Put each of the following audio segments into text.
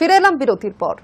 ফিরে এলাম বিরতির পর।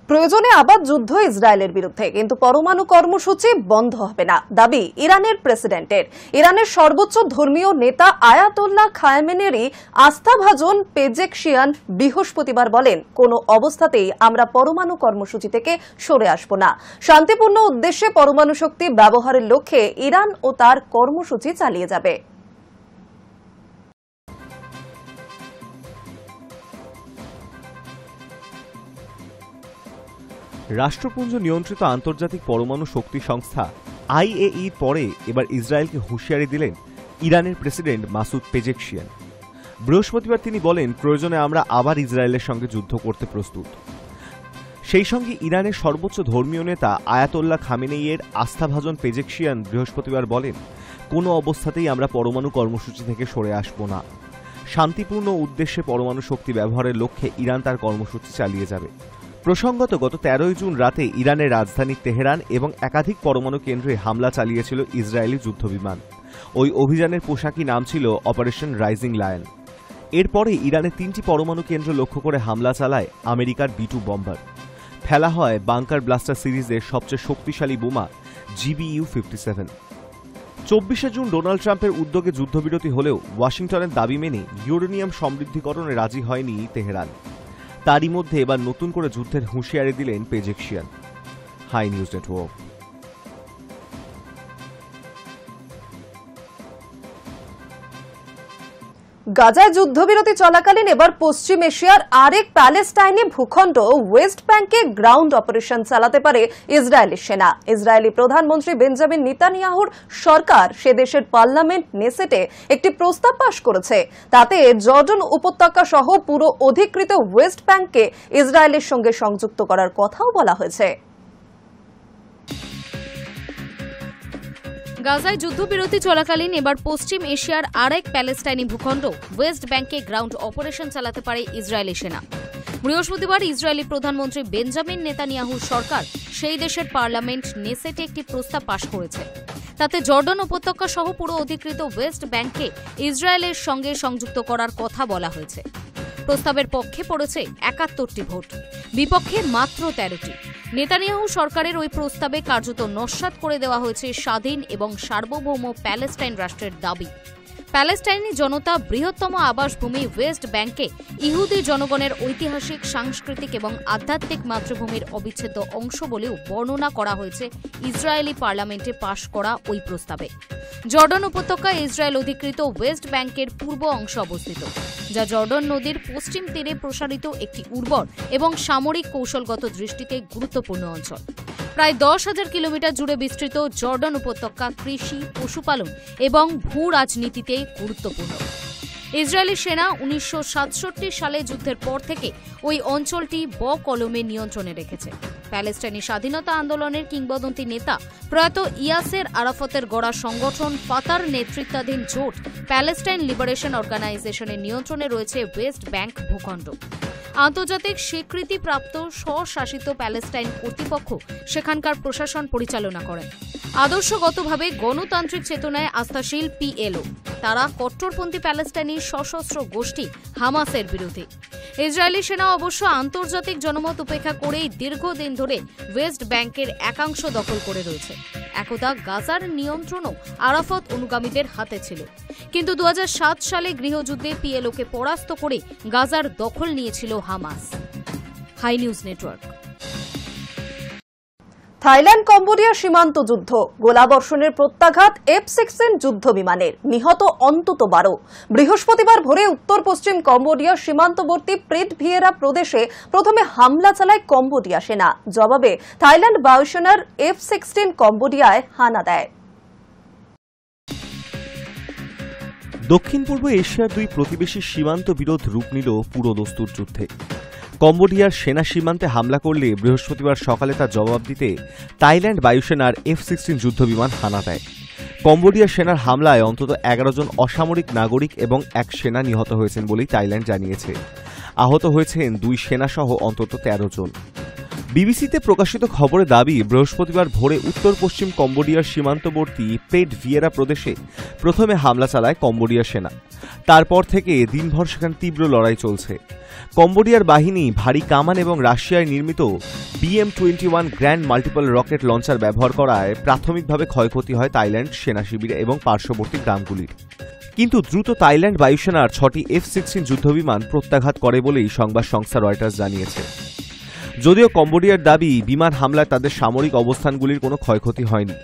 প্রয়োজনে আবার যুদ্ধ ইসরায়েলের বিরুদ্ধে, কিন্তু পরমাণু কর্মসূচি বন্ধ হবে না, দাবি ইরানের প্রেসিডেন্টের। ইরানের সর্বোচ্চ ধর্মীয় নেতা আয়াতোল্লাহ খামেনেরই আস্থাভাজন পেজেকশিয়ান বৃহস্পতিবার বলেন, কোনো অবস্থাতেই আমরা পরমাণু কর্মসূচি থেকে সরে আসব না। শান্তিপূর্ণ উদ্দেশ্যে পরমাণু শক্তি ব্যবহারের লক্ষ্যে ইরান ও তার কর্মসূচি চালিয়ে যাবে। রাষ্ট্রপুঞ্জ নিয়ন্ত্রিত আন্তর্জাতিক পরমাণু শক্তি সংস্থা IAEAর পরে এবার ইসরায়েলকে হুঁশিয়ারি দিলেন ইরানের প্রেসিডেন্ট মাসুদ পেজেকশিয়ান। বৃহস্পতিবার তিনি বলেন, প্রয়োজনে আমরা আবার ইসরায়েলের সঙ্গে যুদ্ধ করতে প্রস্তুত। সেই সঙ্গে ইরানের সর্বোচ্চ ধর্মীয় নেতা আয়াতোল্লাহ খামেনেইয়ের আস্থাভাজন পেজেকশিয়ান বৃহস্পতিবার বলেন, কোনো অবস্থাতেই আমরা পরমাণু কর্মসূচি থেকে সরে আসব না। শান্তিপূর্ণ উদ্দেশ্যে পরমাণু শক্তি ব্যবহারের লক্ষ্যে ইরান তার কর্মসূচি চালিয়ে যাবে। প্রসঙ্গত, গত 13 জুন রাতে ইরানের রাজধানী তেহরান এবং একাধিক পরমাণু কেন্দ্রে হামলা চালিয়েছিল ইসরায়েলি যুদ্ধবিমান। ওই অভিযানের পোশাকি নাম ছিল অপারেশন রাইজিং লায়ন। এরপরে ইরানের 3টি পরমাণু কেন্দ্র লক্ষ্য করে হামলা চালায় আমেরিকার B-2 বম্বার। ফেলা হয় বাংকার ব্লাস্টার সিরিজের সবচেয়ে শক্তিশালী বোমা GBU-57। 24 জুন ডোনাল্ড ট্রাম্পের উদ্যোগে যুদ্ধবিরতি হলেও ওয়াশিংটনের দাবি মেনে ইউরেনিয়াম সমৃদ্ধিকরণে রাজি হয়নি তেহরান। তারই মধ্যে এবার নতুন করে যুদ্ধের হুঁশিয়ারি দিলেন পেজেকশিয়ান। High news network. গাজায় যুদ্ধবিরতি চলাকালীন এবার পশ্চিম এশিয়ার আরেক প্যালেস্টাইনি ভূখণ্ড ওয়েস্ট ব্যাংকে গ্রাউন্ড অপারেশন চালাতে পারে ইসরায়েলি সেনা। ইসরায়েলি প্রধানমন্ত্রী বেঞ্জামিন নেতানিয়াহুর সরকার সে দেশের পার্লামেন্ট নেসেটে একটি প্রস্তাব পাশ করেছে। তাতে জর্ডন উপত্যকা সহ পুরো অধিকৃত ওয়েস্ট ব্যাংককে ইসরায়েলের সঙ্গে সংযুক্ত করার কথাও বলা হয়েছে। গাজায় যুদ্ধবিরতি চলাকালীন এবার পশ্চিম এশিয়ার আরেক প্যালেস্টাইনি ভূখণ্ড ওয়েস্ট ব্যাংকে গ্রাউন্ড অপারেশন চালাতে পারে ইসরায়েলি সেনা। বৃহস্পতিবার ইসরায়েলি প্রধানমন্ত্রী বেঞ্জামিন নেতানিয়াহুর সরকার সেই দেশের পার্লামেন্ট নেসেটে একটি প্রস্তাব পাশ করেছে। তাতে জর্ডন উপত্যকা সহ পুরো অধিকৃত ওয়েস্ট ব্যাংককে ইসরায়েলের সঙ্গে সংযুক্ত করার কথা বলা হয়েছে। প্রস্তাবের পক্ষে পড়েছে 71টি ভোট, বিপক্ষে মাত্র 13টি। নেতানিয়াহু সরকারের ওই প্রস্তাবে কার্যত নস্যাৎ করে দেওয়া হয়েছে স্বাধীন এবং সার্বভৌম প্যালেস্টাইন রাষ্ট্রের দাবি। প্যালেস্টাইনি জনতা বৃহত্তম আবাসভূমি ওয়েস্ট ব্যাংকে ইহুদি জনগণের ঐতিহাসিক, সাংস্কৃতিক এবং আধ্যাত্মিক মাতৃভূমির অবিচ্ছেদ্য অংশ বলেও বর্ণনা করা হয়েছে ইসরায়েলি পার্লামেন্টে পাশ করা ওই প্রস্তাবে। জর্ডন উপত্যকা ইসরায়েল অধিকৃত ওয়েস্ট ব্যাংকের পূর্ব অংশে অবস্থিত, যা জর্ডন নদীর পশ্চিম তীরে প্রসারিত একটি উর্বর এবং সামরিক কৌশলগত দৃষ্টিতে গুরুত্বপূর্ণ অঞ্চল। প্রায় 10,000 কিলোমিটার জুড়ে বিস্তৃত জর্ডন উপত্যকা কৃষি, পশুপালন এবং ভূ রাজনীতিতে গুরুত্বপূর্ণ। ইসরায়েলি সেনা 1967 সালে যুদ্ধের পর থেকে ওই অঞ্চলটি বকলমে নিয়ন্ত্রণে রেখেছে। প্যালেস্টাইনি স্বাধীনতা আন্দোলনের কিংবদন্তি নেতা প্রয়াত ইয়াসের আরাফতের গড়া সংগঠন ফাতার নেতৃত্বাধীন জোট প্যালেস্টাইন লিবারেশন অর্গানাইজেশনের নিয়ন্ত্রণে রয়েছে ওয়েস্ট ব্যাংক ভূখণ্ড। আন্তর্জাতিক স্বীকৃতিপ্রাপ্ত স্বশাসিত প্যালেস্টাইন কর্তৃপক্ষ সেখানকার প্রশাসন পরিচালনা করেন। আদর্শগতভাবে গণতান্ত্রিক চেতনায় আস্থাশীল PLO, তারা কট্টরপন্থী প্যালেস্টাইনি সশস্ত্র গোষ্ঠী হামাসের বিরোধী। ইসরায়েলি সেনা অবশ্য আন্তর্জাতিক জনমত উপেক্ষা করেই দীর্ঘদিন ধরে ওয়েস্ট ব্যাংকের একাংশ দখল করে রয়েছে। একদা গাজার নিয়ন্ত্রণও আরাফত অনুগামীদের হাতে ছিল, কিন্তু 2007 সালে গৃহযুদ্ধে PLOকে পরাস্ত করে গাজার দখল নিয়েছিল হামাস। Hi news network. Thailand Cambodia সীমান্ত যুদ্ধ, গোলাবর্ষণের প্রত্যাঘাত F-16 যুদ্ধ বিমানের, নিহত অন্তত 12। বৃহস্পতিবার ভোরে উত্তর পশ্চিম কম্বোডিয়ার সীমান্তবর্তী প্রেট ভিয়েরা প্রদেশে প্রথমে হামলা চালায় কম্বোডিয়া সেনা। জবাবে থাইল্যান্ড বায়ুসেনার F-16 কম্বোডিয়ায় হানা দেয়। দক্ষিণ পূর্ব এশিয়ার দুই প্রতিবেশী সীমান্ত বিরোধ রূপ নিল পুরোদস্তুর যুদ্ধে। কম্বোডিয়ার সেনা সীমান্তে হামলা করলে বৃহস্পতিবার সকালে তার জবাব দিতে থাইল্যান্ড বায়ুসেনার F-16 যুদ্ধবিমান হানা দেয়। কম্বোডিয়া সেনার হামলায় অন্তত 11 জন অসামরিক নাগরিক এবং এক সেনা নিহত হয়েছেন বলেই থাইল্যান্ড জানিয়েছে। আহত হয়েছেন 2 সেনাসহ অন্তত 13 জন। বিবিসিতে প্রকাশিত খবরে দাবি, বৃহস্পতিবার ভোরে উত্তর পশ্চিম কম্বোডিয়ার সীমান্তবর্তী পেট ভিয়েরা প্রদেশে প্রথমে হামলা চালায় কম্বোডিয়ার সেনা। তারপর থেকে দিনভর সেখানে তীব্র লড়াই চলছে। কম্বোডিয়ার বাহিনী ভারী কামান এবং রাশিয়ায় নির্মিত BM-21 grand multiple rocket launcher ব্যবহার করায় প্রাথমিকভাবে ক্ষয়ক্ষতি হয় থাইল্যান্ড সেনা শিবির এবং পার্শ্ববর্তী গ্রামগুলির। কিন্তু দ্রুত থাইল্যান্ড বায়ুসেনার 6টি F-16 যুদ্ধবিমান প্রত্যাঘাত করে বলেই সংবাদ সংস্থা রয়টার্স জানিয়েছে। যদিও কম্বোডিয়ার দাবি, বিমান হামলায় তাদের সামরিক অবস্থানগুলির কোনো ক্ষয়ক্ষতি হয়নি।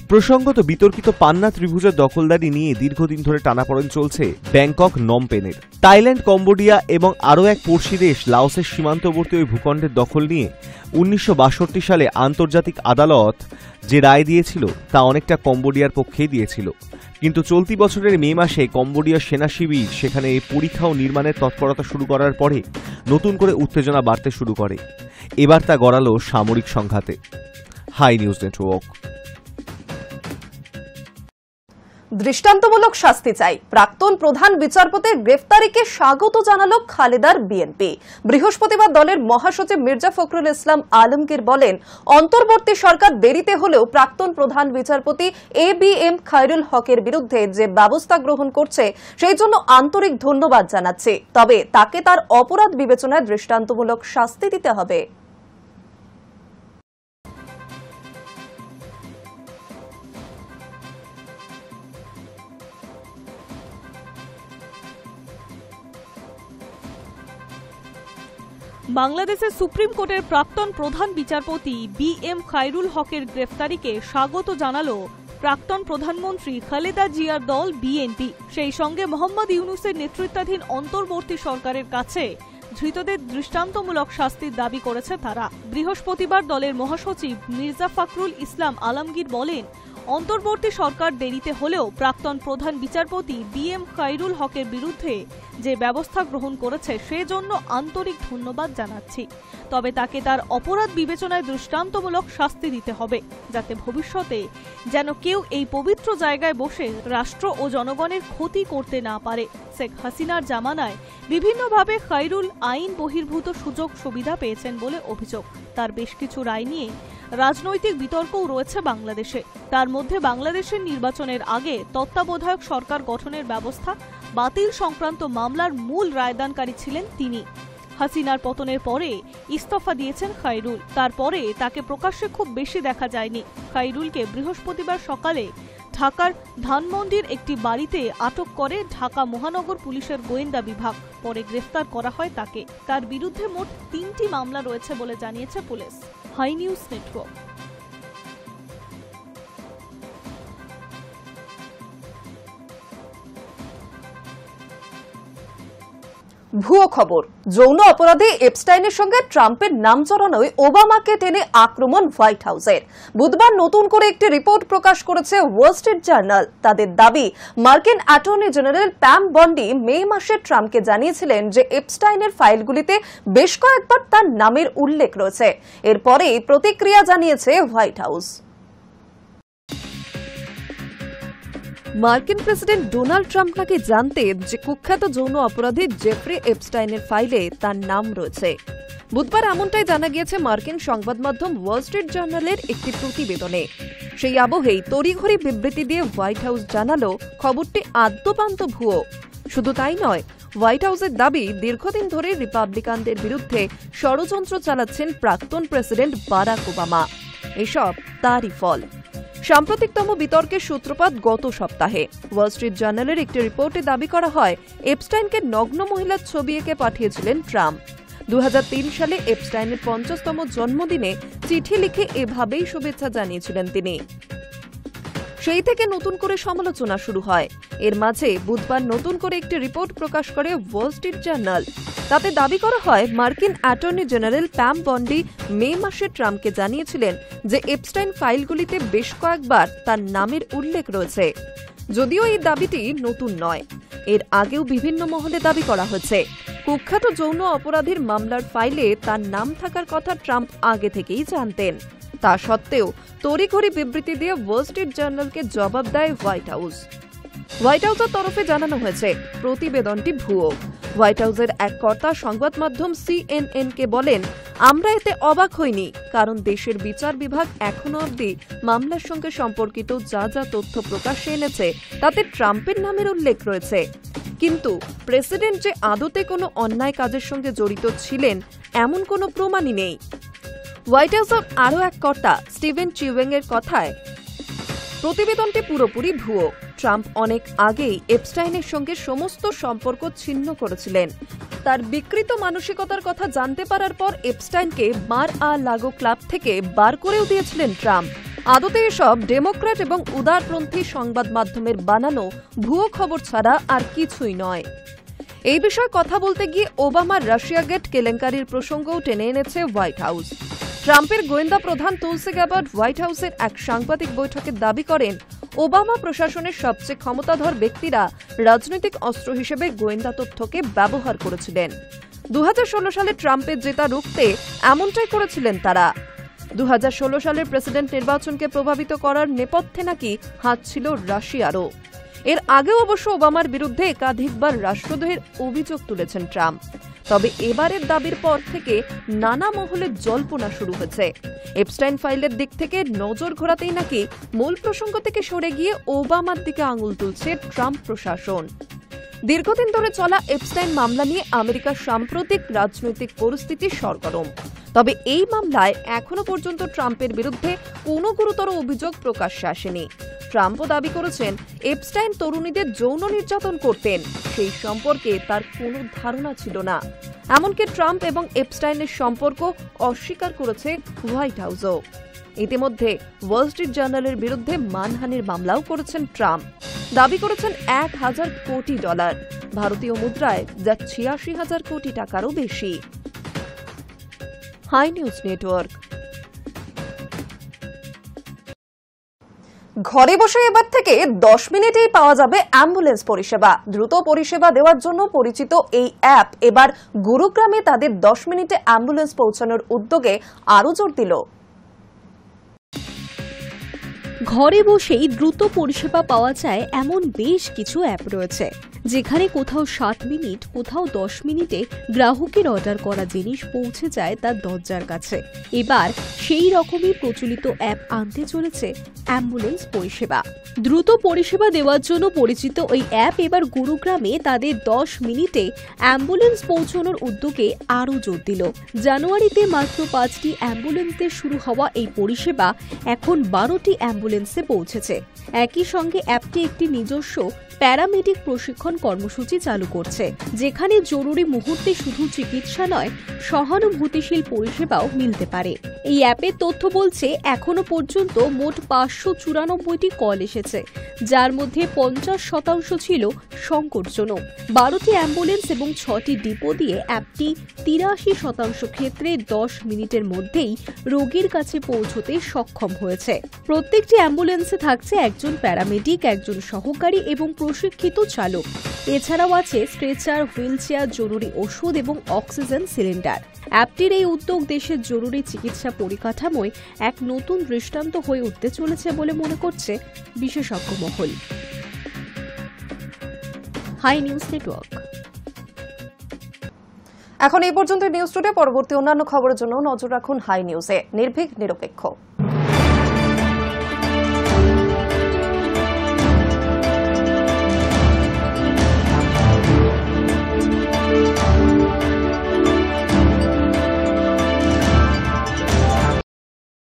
প্রসঙ্গত, বিতর্কিত পান্না ত্রিভুজের দখলদারি নিয়ে দীর্ঘদিন ধরে টানাপোড়েন চলছে ব্যাংকক নমপেনের। থাইল্যান্ড, কম্বোডিয়া এবং আরও এক পড়শি দেশ লাওসের সীমান্তবর্তী ওই ভূখণ্ডের দখল নিয়ে 1962 সালে আন্তর্জাতিক আদালত যে রায় দিয়েছিল তা অনেকটা কম্বোডিয়ার পক্ষেই দিয়েছিল। কিন্তু চলতি বছরের মে মাসে কম্বোডিয়ার সেনা শিবির সেখানে পরীক্ষা ও নির্মাণের তৎপরতা শুরু করার পরে নতুন করে উত্তেজনা বাড়তে শুরু করে। এবার তা গড়ালো সামরিক সংঘাতে। Hi news network. দৃষ্টান্তমূলক শাস্তি চাই, প্রাক্তন প্রধান বিচারপতির গ্রেফতারিকে স্বাগত জানালো খালেদার বিএনপি। বৃহস্পতিবার দলের মহাসচিব মির্জা ফখরুল ইসলাম আলমগীর বলেন, অন্তর্বর্তী সরকার দেরিতে হলেও প্রাক্তন প্রধান বিচারপতি ABM খায়রুল হকের বিরুদ্ধে যে ব্যবস্থা গ্রহণ করছে সেই জন্য আন্তরিক ধন্যবাদ জানাচ্ছি, তবে তাকে তার অপরাধ বিবেচনায় দৃষ্টান্তমূলক শাস্তি দিতে হবে। বাংলাদেশের সুপ্রিম কোর্টের প্রাক্তন প্রধান বিচারপতি BM খায়রুল হকের গ্রেফতারিকে স্বাগত জানালো প্রাক্তন প্রধানমন্ত্রী খালেদা জিয়ার দল বিএনপি। সেই সঙ্গে মোহাম্মদ ইউনূসের নেতৃত্বাধীন অন্তর্বর্তী সরকারের কাছে ধৃতদের দৃষ্টান্তমূলক শাস্তির দাবি করেছে তারা। বৃহস্পতিবার দলের মহাসচিব মির্জা ফখরুল ইসলাম আলমগীর বলেন, অন্তর্বর্তী সরকার দেরিতে হলেও প্রাক্তন প্রধান বিচারপতি BM খায়রুল হকের বিরুদ্ধে যে ব্যবস্থা গ্রহণ করেছে সেজন্য আন্তরিক ধন্যবাদ জানাচ্ছি, তবে তাকে তার অপরাধ বিবেচনায় দৃষ্টান্তমূলক শাস্তি দিতে হবে, যাতে ভবিষ্যতে যেন কেউ এই পবিত্র জায়গায় বসে রাষ্ট্র ও জনগণের ক্ষতি করতে না পারে। শেখ হাসিনার জামানায় বিভিন্নভাবে খায়রুল আইন বহির্ভূত সুযোগ সুবিধা পেয়েছেন বলে অভিযোগ। তার বেশ কিছু রায় নিয়ে রাজনৈতিক বিতর্কও রয়েছে বাংলাদেশে। তার মধ্যে বাংলাদেশের নির্বাচনের আগে তত্ত্বাবধায়ক সরকার গঠনের ব্যবস্থা বাতিল সংক্রান্ত মামলার মূল রায়দানকারী ছিলেন তিনি। হাসিনার পতনের পরে ইস্তফা দিয়েছেন খায়রুল। তারপরে তাকে প্রকাশ্যে খুব বেশি দেখা যায়নি। খায়রুলকে বৃহস্পতিবার সকালে ঢাকার ধানমন্ডির একটি বাড়িতে আটক করে ঢাকা মহানগর পুলিশের গোয়েন্দা বিভাগ। পরে গ্রেফতার করা হয় তাকে। তার বিরুদ্ধে মোট 3টি মামলা রয়েছে বলে জানিয়েছে পুলিশ। High news network. ভুয়ো খবর, যৌন অপরাধে এপস্টাইনের সঙ্গে ট্রাম্পের নাম জড়ানোয় ওবামাকে টেনে আক্রমণ হোয়াইট হাউসের। বুধবার নতুন করে একটি রিপোর্ট প্রকাশ করেছে ওয়াল স্ট্রিট জার্নাল। তাদের দাবি, মার্কিন অ্যাটর্নি জেনারেল প্যাম বন্ডি মে মাসে ট্রাম্পকে জানিয়েছিলেন যে এপস্টাইনের ফাইলগুলিতে বেশ কয়েকবার তার নামের উল্লেখ রয়েছে। এরপরেই প্রতিক্রিয়া জানিয়েছে হোয়াইট হাউস। মার্কিন প্রেসিডেন্ট ডোনাল্ড ট্রাম্প নাকি জানতেন যে কুখ্যাত যৌন অপরাধী জেফ্রি এপস্টাইনের ফাইলে তার নাম রয়েছে। বুধবার এমনটাই জানা গিয়েছে মার্কিন সংবাদ মাধ্যম ওয়াল স্ট্রিট জার্নালের একটি প্রতিবেদনে। সেই আবহেই তড়িঘড়ি বিবৃতি দিয়ে হোয়াইট হাউস জানালো খবরটি আদ্যোপান্ত ভুয়ো। শুধু তাই নয়, হোয়াইট হাউসের দাবি, দীর্ঘদিন ধরে রিপাবলিকানদের বিরুদ্ধে ষড়যন্ত্র চালাচ্ছেন প্রাক্তন প্রেসিডেন্ট বারাক ওবামা। এসব তারই ফল। সাম্প্রতিকতম বিতর্কের সূত্রপাত গত সপ্তাহে। ওয়াল স্ট্রিট জার্নালের একটি রিপোর্টে দাবি করা হয়, এপস্টাইনকে নগ্ন মহিলার ছবি এঁকে পাঠিয়েছিলেন ট্রাম্প। 2003 সালে এপস্টাইনের 50তম জন্মদিনে চিঠি লিখে এভাবেই শুভেচ্ছা জানিয়েছিলেন তিনি। সেই থেকে নতুন করে সমালোচনা শুরু হয়। এর মাঝে বুধবার নতুন করে একটি রিপোর্ট প্রকাশ করে ওয়াল স্ট্রিট জার্নাল। তাতে দাবি করা হয়, মার্কিন অ্যাটর্নি জেনারেল প্যাম বন্ডি মে মাসে ট্রাম্পকে জানিয়েছিলেন যে এপস্টাইন ফাইলগুলিতে বেশ কয়েকবার তার নামের উল্লেখ রয়েছে। যদিও এই দাবিটি নতুন নয়, এর আগেও বিভিন্ন মহলে দাবি করা হয়েছে। কুখ্যাত যৌন অপরাধীর মামলার ফাইলে তার নাম থাকার কথা ট্রাম্প আগে থেকেই জানতেন। তা সত্ত্বেও তড়িঘড়ি বিবৃতি দিয়ে ওয়াল স্ট্রিট জার্নালকে জবাব দেয় হোয়াইট হাউস। হোয়াইট হাউসের তরফে জানানো হয়েছে প্রতিবেদনটি ভুয়ো। হোয়াইট হাউসের এক কর্তা সংবাদ মাধ্যম CNN-কে বলেন, আমরা এতে অবাক হইনি, কারণ দেশের বিচার বিভাগ এখনো অবধি মামলার সঙ্গে সম্পর্কিত যা যা তথ্য প্রকাশ্যে এনেছে তাতে ট্রাম্পের নামের উল্লেখ রয়েছে। কিন্তু প্রেসিডেন্ট যে আদতে কোনো অন্যায় কাজের সঙ্গে জড়িত ছিলেন এমন কোনো প্রমাণই নেই। হোয়াইট হাউসের আরও এক কর্তা স্টিভেন চিউয়েংয়ের কথায়, প্রতিবেদনটি পুরোপুরি ভুয়ো। ট্রাম্প অনেক আগেই এপস্টাইনের সঙ্গে সমস্ত সম্পর্ক ছিন্ন করেছিলেন। তার বিকৃত মানসিকতার কথা জানতে পারার পর এপস্টাইনকে মার-আ-লাগো ক্লাব থেকে বার করেও দিয়েছিলেন ট্রাম্প। আদতে এসব ডেমোক্র্যাট এবং উদারপন্থী সংবাদ মাধ্যমের বানানো ভুয়ো খবর ছাড়া আর কিছুই নয়। এই বিষয়ে কথা বলতে গিয়ে ওবামার রাশিয়া গেট কেলেঙ্কারির প্রসঙ্গও টেনে এনেছে হোয়াইট হাউস। ট্রাম্পের গোয়েন্দা প্রধান তুলসি গ্যাবার্ড হোয়াইট হাউসের এক সাংবাদিক বৈঠকে দাবি করেন, ওবামা প্রশাসনের সবচেয়ে ক্ষমতাধর ব্যক্তিরা রাজনৈতিক অস্ত্র হিসেবে গোয়েন্দা তথ্যকে ব্যবহার করেছিলেন। 2016 সালে ট্রাম্পের জেতা রুখতে এমনটাই করেছিলেন তারা। 2016 সালের প্রেসিডেন্ট নির্বাচনকে প্রভাবিত করার নেপথ্যে নাকি হাত ছিল রাশিয়ারও। এর আগেও অবশ্য ওবামার বিরুদ্ধে একাধিকবার রাষ্ট্রদ্রোহের অভিযোগ তুলেছেন ট্রাম্প। তবে এবারের দাবির পর থেকে নানা মহলে জল্পনা শুরু হয়েছে। এপস্টাইন ফাইলের দিক থেকে নজর ঘোরাতেই নাকি মূল প্রসঙ্গ থেকে সরে গিয়ে ওবামার দিকে আঙুল তুলছে ট্রাম্প প্রশাসন। দীর্ঘদিন ধরে চলা এপস্টাইন মামলা নিয়ে আমেরিকার সাম্প্রতিক রাজনৈতিক পরিস্থিতি সরগরম। তবে এই মামলায় এখনো পর্যন্ত ট্রাম্পের বিরুদ্ধে কোনো গুরুতর অভিযোগ প্রকাশ্যে আসেনি। ট্রাম্পও দাবি করেছেন, এপস্টাইন তরুণীদের যৌন নির্যাতন করতেন, সেই সম্পর্কে তার কোনো ধারণা ছিল না। এমনকি ট্রাম্প এবং এপস্টাইনের সম্পর্ক অস্বীকার করেছে হোয়াইট হাউসও। ইতিমধ্যে ওয়াল স্ট্রিট জার্নালের বিরুদ্ধে মানহানির মামলাও করেছেন ট্রাম্প। দাবি করেছেন $1,000 কোটি, ভারতীয় মুদ্রায় যা 86,000 কোটি টাকারও বেশি। Hi news network. ঘরে বসে এবার থেকে 10 মিনিটেই পাওয়া যাবে অ্যাম্বুলেন্স পরিষেবা। দ্রুত পরিষেবা দেওয়ার জন্য পরিচিত এই অ্যাপ এবার গুরুগ্রামে তাদের 10 মিনিটে অ্যাম্বুলেন্স পৌঁছানোর উদ্যোগে আরও জোর দিল। ঘরে বসেই দ্রুত পরিষেবা পাওয়া যায় এমন বেশ কিছু অ্যাপ রয়েছে, যেখানে কোথাও 7 মিনিট, কোথাও 10 মিনিটে গ্রাহকের অর্ডার করা জিনিস পৌঁছে যায় তার দরজার কাছে। এবার সেই রকমই প্রচলিত অ্যাপ আনতে চলেছে অ্যাম্বুলেন্স পরিষেবা। দ্রুত পরিষেবা দেওয়ার জন্য পরিচিত ওই অ্যাপ এবার গুরুগ্রামে তাদের 10 মিনিটে অ্যাম্বুলেন্স পৌঁছানোর উদ্যোগে আরও জোর দিল। জানুয়ারিতে মাত্র 5টি অ্যাম্বুলেন্সে শুরু হওয়া এই পরিষেবা এখন 12টি অ্যাম্বুলেন্সে পৌঁছেছে। একই সঙ্গে অ্যাপটি একটি নিজস্ব প্যারামেডিক প্রশিক্ষণ কর্মসূচি চালু করছে, যেখানে জরুরি মুহূর্তে শুধু চিকিৎসা নয়, সহানুভূতিশীল পরিষেবাও মিলতে পারে। এই অ্যাপের তথ্য বলছে এখনো পর্যন্ত মোট 594টি কল এসেছে, যার মধ্যে 50% ছিল সংকটজনক। 12টি অ্যাম্বুলেন্স এবং 6টি ডিপো দিয়ে অ্যাপটি 83% ক্ষেত্রে 10 মিনিটের মধ্যেই রোগীর কাছে পৌঁছতে সক্ষম হয়েছে। প্রত্যেকটি অ্যাম্বুলেন্সে থাকছে একজন প্যারামেডিক, একজন সহকারী এবং প্রশিক্ষিত চালক। এছাড়াও আছে স্ট্রেচার, হুইলচেয়ার, জরুরি ওষুধ এবং অক্সিজেন সিলিন্ডার। অ্যাপটির এই উদ্যোগ দেশের জরুরি চিকিৎসা পরিকাঠামোয় এক নতুন দৃষ্টান্ত হয়ে উঠতে চলেছে বলে মনে করছে বিশেষজ্ঞ মহল। Hi news network. এখন এই পর্যন্ত নিউজ টুডে। পরবর্তী অন্যান্য খবরের জন্য নজর রাখুন হাই নিউজে। নির্ভীক, নিরপেক্ষ।